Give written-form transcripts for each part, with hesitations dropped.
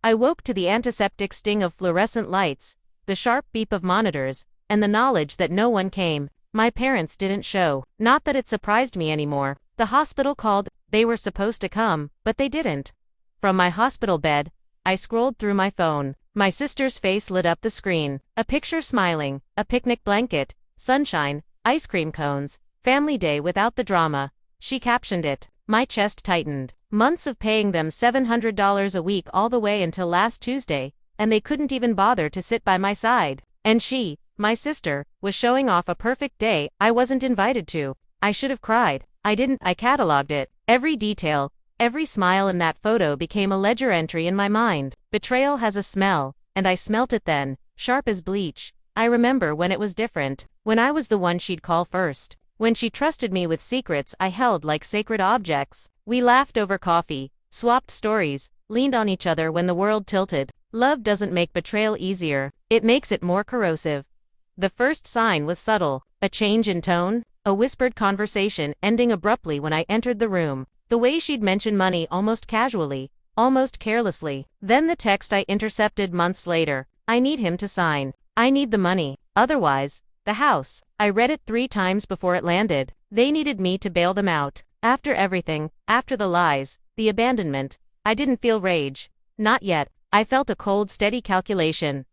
I woke to the antiseptic sting of fluorescent lights, the sharp beep of monitors, and the knowledge that no one came. My parents didn't show. Not that it surprised me anymore. The hospital called, they were supposed to come, but they didn't. From my hospital bed, I scrolled through my phone. My sister's face lit up the screen. A picture smiling, a picnic blanket, sunshine, ice cream cones, family day without the drama. She captioned it. My chest tightened. Months of paying them $700 a week all the way until last Tuesday, and they couldn't even bother to sit by my side. And she, my sister, was showing off a perfect day I wasn't invited to. I should have cried. I didn't. I cataloged it. Every detail, every smile in that photo became a ledger entry in my mind. Betrayal has a smell, and I smelt it then, sharp as bleach. I remember when it was different, when I was the one she'd call first. When she trusted me with secrets I held like sacred objects. We laughed over coffee, swapped stories, leaned on each other when the world tilted. Love doesn't make betrayal easier, it makes it more corrosive. The first sign was subtle, a change in tone, a whispered conversation ending abruptly when I entered the room. The way she'd mention money almost casually, almost carelessly. Then the text I intercepted months later. I need him to sign. I need the money. Otherwise, the house. I read it 3 times before it landed. They needed me to bail them out. After everything, after the lies, the abandonment, I didn't feel rage. Not yet. I felt a cold, steady calculation.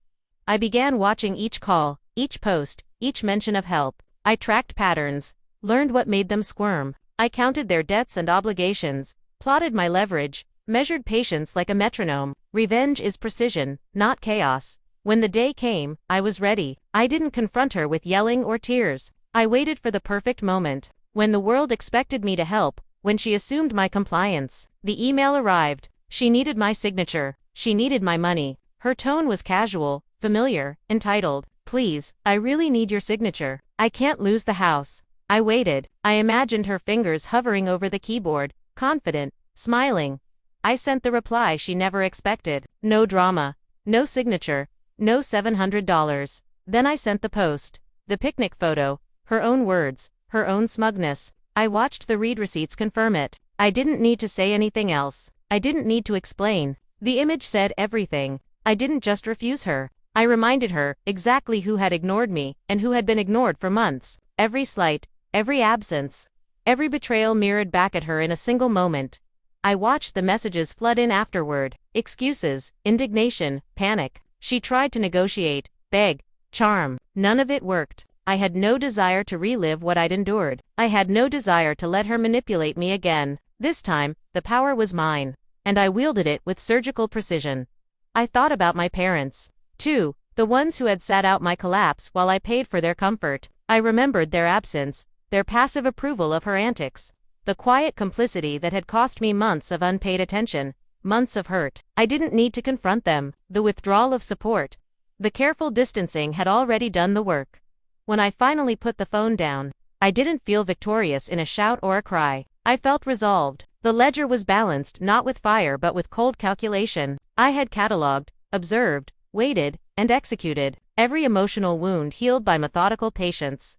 I began watching each call, each post, each mention of help. I tracked patterns, learned what made them squirm. I counted their debts and obligations, plotted my leverage, measured patience like a metronome. Revenge is precision, not chaos. When the day came, I was ready. I didn't confront her with yelling or tears. I waited for the perfect moment. When the world expected me to help, when she assumed my compliance. The email arrived. She needed my signature. She needed my money. Her tone was casual, familiar, entitled. Please, I really need your signature. I can't lose the house. I waited. I imagined her fingers hovering over the keyboard, confident, smiling. I sent the reply she never expected. No drama. No signature. No $700. Then I sent the post. The picnic photo. Her own words. Her own smugness. I watched the read receipts confirm it. I didn't need to say anything else. I didn't need to explain. The image said everything. I didn't just refuse her. I reminded her exactly who had ignored me and who had been ignored for months. Every slight, every absence, every betrayal mirrored back at her in a single moment. I watched the messages flood in afterward. Excuses, indignation, panic. She tried to negotiate, beg, charm. None of it worked. I had no desire to relive what I'd endured. I had no desire to let her manipulate me again. This time, the power was mine, and I wielded it with surgical precision. I thought about my parents, too, the ones who had sat out my collapse while I paid for their comfort. I remembered their absence, their passive approval of her antics, the quiet complicity that had cost me months of unpaid attention, months of hurt. I didn't need to confront them. The withdrawal of support, the careful distancing had already done the work. When I finally put the phone down, I didn't feel victorious in a shout or a cry. I felt resolved. The ledger was balanced not with fire but with cold calculation. I had catalogued, observed, waited, and executed. Every emotional wound healed by methodical patience.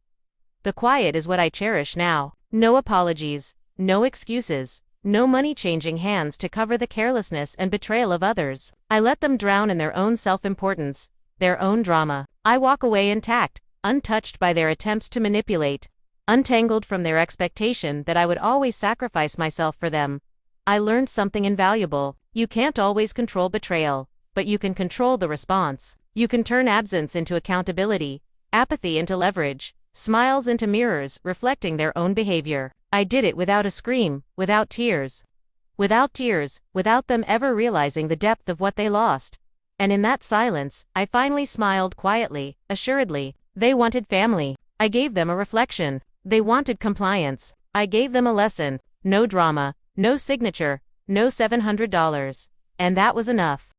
The quiet is what I cherish now. No apologies, no excuses, no money changing hands to cover the carelessness and betrayal of others. I let them drown in their own self-importance, their own drama. I walk away intact, untouched by their attempts to manipulate, untangled from their expectation that I would always sacrifice myself for them. I learned something invaluable. You can't always control betrayal, but you can control the response. You can turn absence into accountability, apathy into leverage, smiles into mirrors reflecting their own behavior. I did it without a scream, without tears. Without them ever realizing the depth of what they lost. And in that silence, I finally smiled quietly, assuredly. They wanted family. I gave them a reflection. They wanted compliance. I gave them a lesson. No drama, no signature, no $700. And that was enough.